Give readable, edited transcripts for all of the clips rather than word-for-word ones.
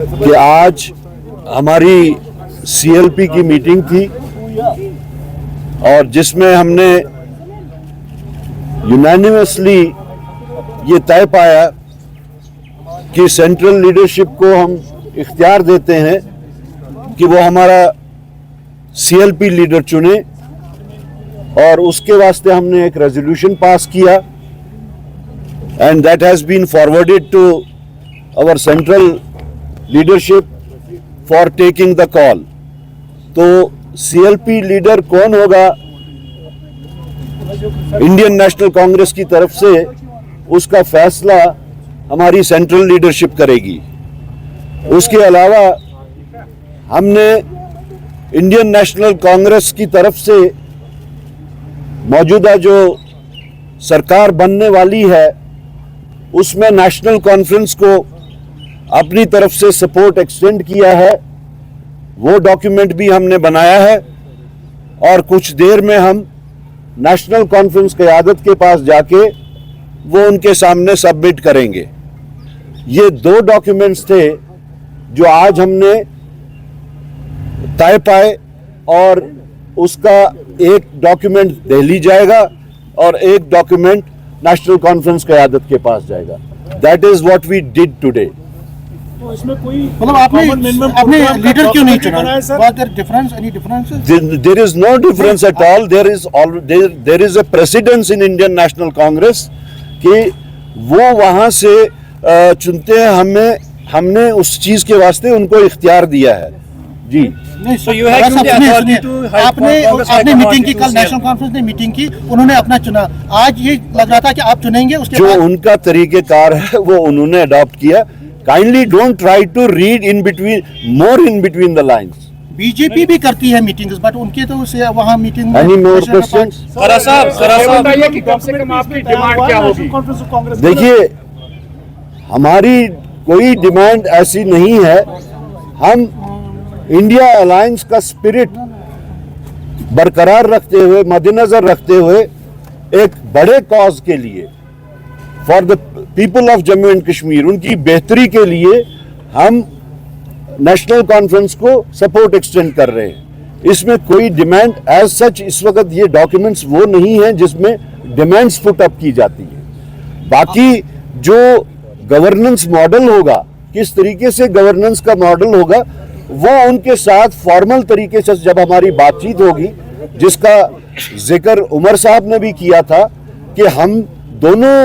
कि आज हमारी सीएलपी की मीटिंग थी और जिसमें हमने यूनानिमसली ये तय पाया कि सेंट्रल लीडरशिप को हम इख्तियार देते हैं कि वो हमारा सीएलपी लीडर चुने और उसके वास्ते हमने एक रेजोल्यूशन पास किया and that has been forwarded to our central leadership for taking the call. तो सीएलपी लीडर कौन होगा इंडियन नेशनल कांग्रेस की तरफ से, उसका फैसला हमारी सेंट्रल लीडरशिप करेगी। उसके अलावा हमने इंडियन नेशनल कांग्रेस की तरफ से मौजूदा जो सरकार बनने वाली है उसमें नेशनल कॉन्फ्रेंस को अपनी तरफ से सपोर्ट एक्सटेंड किया है। वो डॉक्यूमेंट भी हमने बनाया है और कुछ देर में हम नेशनल कॉन्फ्रेंस क़यादत के पास जाके वो उनके सामने सबमिट करेंगे। ये दो डॉक्यूमेंट्स थे जो आज हमने तय पाए और उसका एक डॉक्यूमेंट दिल्ली जाएगा और एक डॉक्यूमेंट नेशनल कॉन्फ्रेंस क़यादत के पास जाएगा। That is what we did today. तो इसमें कोई मतलब आपने लीडर क्यों नहीं चुना? There is no difference at all. There is a precedence in Indian National Congress कि वो वहाँ से चुनते हैं। हमने उस चीज के वास्ते उनको इख्तियार दिया है जी। आपने मीटिंग की, कल नेशनल कॉन्फ्रेंस ने मीटिंग की, उन्होंने अपना चुना। आज ये लग रहा था कि आप चुनेंगे, उसके जो बाद उनका तरीकेकार है वो उन्होंने अडॉप्ट किया। Kindly don't try to read in between the lines. BJP भी करती है मीटिंग्स, बट उनके तो से वहाँ मीटिंग एनी मोर क्वेश्चंस? देखिए, हमारी कोई डिमांड ऐसी नहीं है। हम इंडिया अलायंस का स्पिरिट बरकरार रखते हुए, मद्देनजर रखते हुए, एक बड़े कॉज के लिए, for the people of Jammu and Kashmir, उनकी बेहतरी के लिए हम नेशनल कॉन्फ्रेंस को सपोर्ट एक्सटेंड कर रहे हैं। इसमें कोई डिमांड एज सच इस वक्त ये डॉक्यूमेंट्स वो नहीं है जिसमें डिमांड्स पुट अप की जाती है। बाकी जो गवर्नेंस मॉडल होगा, किस तरीके से गवर्नेंस का मॉडल होगा, वो उनके साथ फॉर्मल तरीके से जब हमारी बातचीत होगी, जिसका जिक्र उमर साहब ने भी किया था कि हम दोनों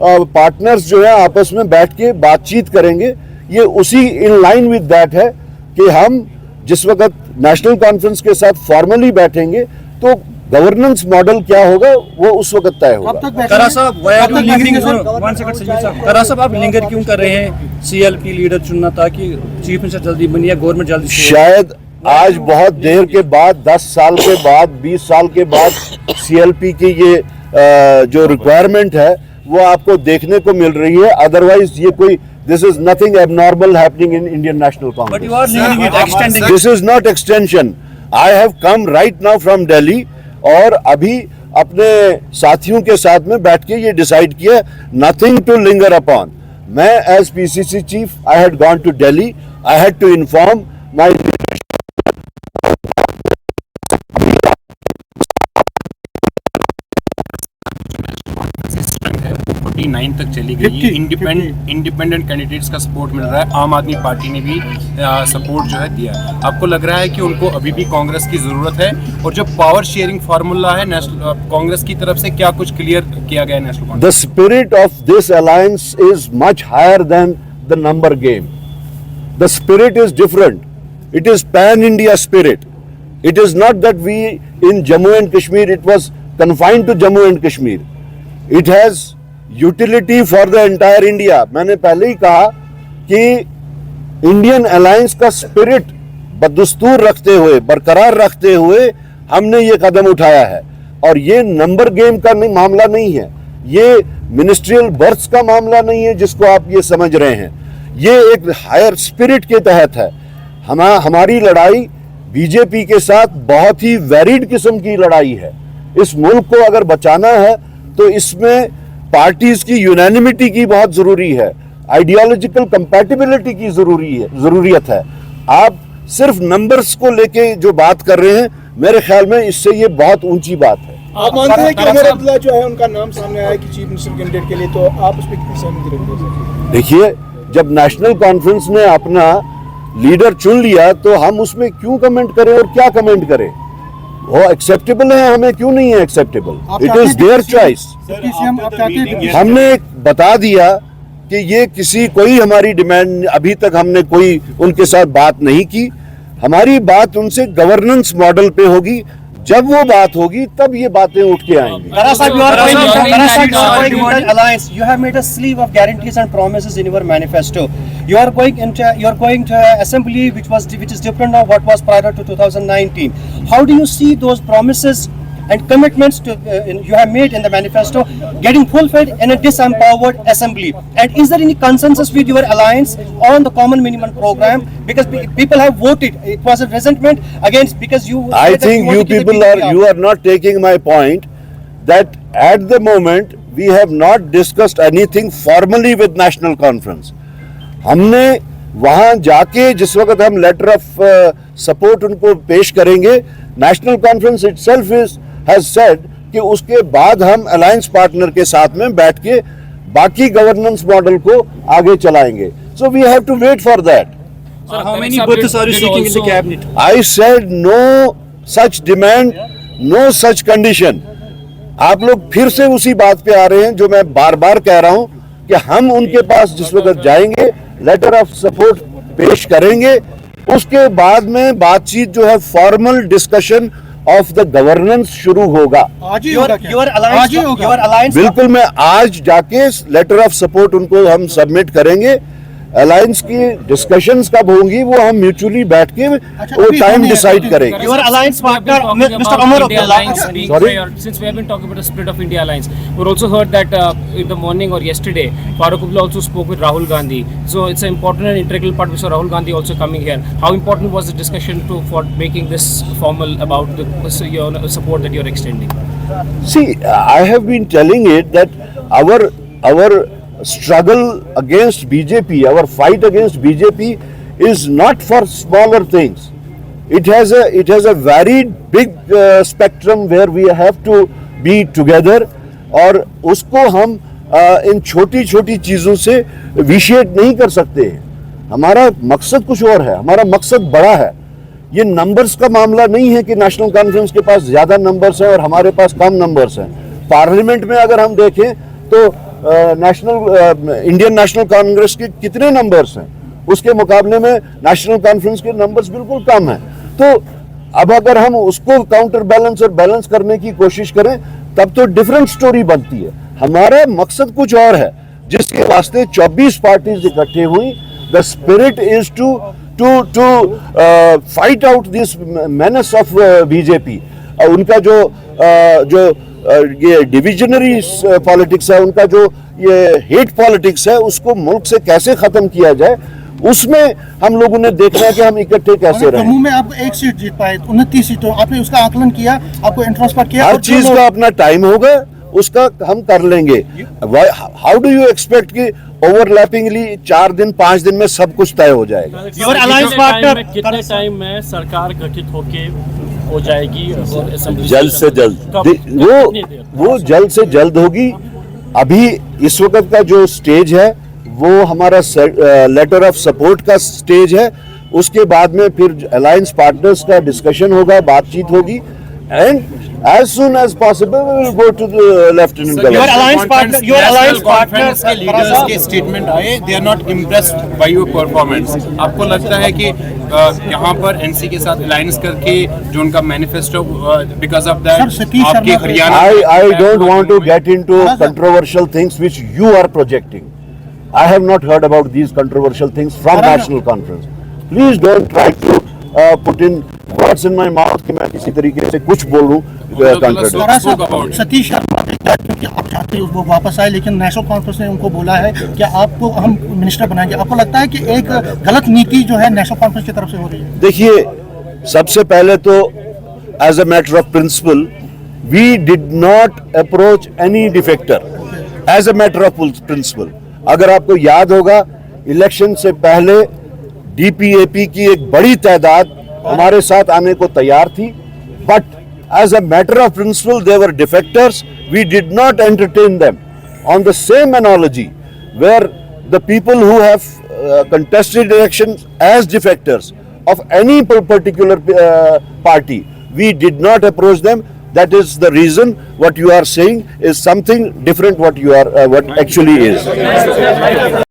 पार्टनर्स जो है आपस में बैठ के बातचीत करेंगे। ये उसी इन लाइन विद दैट है कि हम जिस वक्त नेशनल कॉन्फ्रेंस के साथ फॉर्मली बैठेंगे तो गवर्नेंस मॉडल क्या होगा वो उस वक्त तय होगा। करा साहब, आप लिंगर क्यों कर रहे हैं सीएलपी लीडर चुनना, ताकि चीफ मिनिस्टर जल्दी बनिए, गवर्नमेंट जल्दी? शायद आज बहुत देर के बाद, 10 साल के बाद, 20 साल के बाद सीएलपी की ये जो रिक्वायरमेंट है वो आपको देखने को मिल रही है। अदरवाइज ये कोई this is nothing abnormal happening in Indian National Congress. But you are leaving it, extending. This is not extension. I have come right now from Delhi और अभी अपने साथियों के साथ में बैठ के ये डिसाइड किया, nothing to linger upon. मैं as PCC chief, I had gone to Delhi. I had to inform my 49 तक चली गई। इंडिपेंडेंट कैंडिडेट्स का सपोर्ट मिल रहा है। आम आदमी पार्टी ने भी सपोर्ट जो है दिया। आपको लग रहा है कि उनको अभी भी कांग्रेस की जरूरत है? और जो पावर शेयरिंग फार्मूला है नेशनल कांग्रेस की तरफ से, क्या कुछ क्लियर किया गया है national Congress? The spirit of this alliance is much higher than the number game. The spirit is different. It is pan-India spirit. It is not that we in Jammu and Kashmir, it was confined to Jammu and Kashmir. It has utility for the entire India. मैंने पहले ही कहा कि Indian alliance का spirit बदस्तूर रखते हुए, बरकरार रखते हुए हमने ये कदम उठाया है। और ये नंबर गेम का मामला नहीं है, ये मिनिस्ट्रियल बर्थ्स का मामला नहीं है जिसको आप ये समझ रहे हैं। ये एक हायर स्पिरिट के तहत है। हमारी लड़ाई बीजेपी के साथ बहुत ही वेरिड किस्म की लड़ाई है। इस मुल्क को अगर बचाना है तो इसमें पार्टीज की यूनानिमिटी की बहुत जरूरी है। आइडियोलॉजिकल कंपैटिबिलिटी की जरूरियत है। आप सिर्फ नंबर्स को लेके जो बात कर रहे हैं, मेरे ख्याल में इससे ये बहुत ऊंची बात है। आप मानते हैं कि उमर अब्दुल्ला जो है उनका नाम सामने आया कि चीफ मिनिस्टर कैंडिडेट के लिए, तो आप उस पर कितनी सहमति रखते हैं? देखिए, जब नेशनल कॉन्फ्रेंस ने अपना लीडर चुन लिया तो हम उसमें क्यों कमेंट करें और क्या कमेंट करें? वो एक्सेप्टेबल है, हमें क्यों नहीं है acceptable? It is their choice. हमने बता दिया कि ये कोई हमारी डिमांड, अभी तक हमने कोई उनके साथ बात नहीं की। हमारी बात उनसे गवर्नेंस मॉडल पे होगी। जब वो बात होगी तब ये बातें उठ के आएंगी। Alliance. You have made a sleeve of guarantees and promises in your manifesto. You are going to assembly which is different of what was prior to 2019. How do you see those promises and commitments you have made in the manifesto getting fulfilled in a disempowered assembly? And is there any consensus with your alliance on the common minimum program? Because people have voted. It was a resentment against, because you. I think you are not taking my point that at the moment we have not discussed anything formally with national conference. हमने वहां जाके जिस वक्त हम letter of support उनको पेश करेंगे, national conference itself has said कि उसके बाद हम अलायंस पार्टनर के साथ में बैठ के बाकी गवर्नेंस मॉडल को आगे चलाएंगे। So we have to wait for that. Sir, how many berths are you seeking in the cabinet? I said no such demand, no such condition. आप लोग फिर से उसी बात पे आ रहे हैं जो मैं बार बार कह रहा हूं कि हम उनके पास जिस वक्त जाएंगे, लेटर ऑफ सपोर्ट पेश करेंगे, उसके बाद में बातचीत जो है formal discussion of the governance शुरू होगा। आज ही होगा क्या? Your alliance. बिल्कुल, मैं आज जाके लेटर ऑफ सपोर्ट उनको हम सबमिट करेंगे। अलायंस की डिस्कशंस कब होंगी वो हम म्यूचुअली बैठ के वो टाइम डिसाइड करेंगे। Your alliance partner, Mr. Umar Abdullah. Sorry? Since we have been talking about the split of India alliance, we also heard that in the morning or yesterday, Farooq Abdullah also spoke with Rahul Gandhi. So it's an important and integral part. We saw Rahul Gandhi also coming here. How important was the discussion for making this formal about the your support that you're extending? See, I have been telling it that our struggle against BJP, our fight against BJP is not for smaller things. It has a very big spectrum where we have to be together, और उसको हम इन छोटी छोटी चीजों से विशेष नहीं कर सकते हैं। हमारा मकसद कुछ और है, हमारा मकसद बड़ा है। ये नंबर्स का मामला नहीं है कि नेशनल कॉन्फ्रेंस के पास ज्यादा नंबर्स हैं और हमारे पास कम नंबर्स हैं। पार्लियामेंट में अगर हम देखें तो इंडियन नेशनल कांग्रेस के कितने नंबर्स हैं, उसके मुकाबले में नेशनल कॉन्फ्रेंस के नंबर्स बिल्कुल कम हैं। तो अब अगर हम उसको काउंटर बैलेंस और बैलेंस करने की कोशिश करें तब तो डिफरेंट स्टोरी बनती है। हमारा मकसद कुछ और है जिसके वास्ते 24 पार्टीज इकट्ठे हुई। The spirit is to fight out this menace of BJP. उनका जो ये डिविजनरी पॉलिटिक्स है, उनका जो ये हेट पॉलिटिक्स है, उसको मुल्क से कैसे खत्म किया जाए, उसमें हम लोगों ने देखना है कि हम इकट्ठे कैसे रहें। जम्मू में आप एक सीट जीत पाए, 29 सीटों, आपने उसका आकलन किया, आपको इंट्रोस्पेक्ट किया। हर चीज का अपना टाइम होगा, उसका हम कर लेंगे। हाउ डू यू एक्सपेक्ट कि ओवरलैपिंगली 4 दिन 5 दिन में सब कुछ तय हो जाएगा? Your alliance partner. कितने टाइम में सरकार गठित हो जाएगी? जल्द से जल्द, वो जल्द से जल्द होगी। अभी इस वक्त का जो स्टेज है वो हमारा लेटर ऑफ सपोर्ट का स्टेज है। उसके बाद में फिर अलायंस पार्टनर्स का डिस्कशन होगा, बातचीत होगी, and as soon as possible we will go to the lieutenant governor. Your alliance partner के लीडर्स के स्टेटमेंट आए, they are not impressed by your performance. आपको लगता है कि यहाँ पर एनसी के साथ अलायंस करके जो उनका मैनिफेस्टो because of that आपके Haryana I don't want to get into controversial things which you are projecting. I have not heard about these controversial things from national conference. Please don't try to put in words in my mouth कि मैं किसी तरीके से कुछ बोलूं। सतीश शर्मा क्योंकि आप चाहते हैं वो वापस आए, लेकिन नेशनल कॉन्फ्रेंस ने उनको बोला है कि आपको हम मिनिस्टर बनाएंगे। आपको लगता है कि एक गलत नीति जो है नेशनल कॉन्फ्रेंस की तरफ से हो रही है? देखिए, सबसे पहले तो as a matter of principle we did not approach any defector as a matter of principle. अगर आपको याद होगा, इलेक्शन से पहले डीपीएपी की एक बड़ी तादाद हमारे साथ आने को तैयार थी, but as a matter of principle they were defectors. We did not entertain them. On the same analogy, where the people who have contested elections as defectors of any particular party, we did not approach them. That is the reason what you are saying is something different what you are what actually is.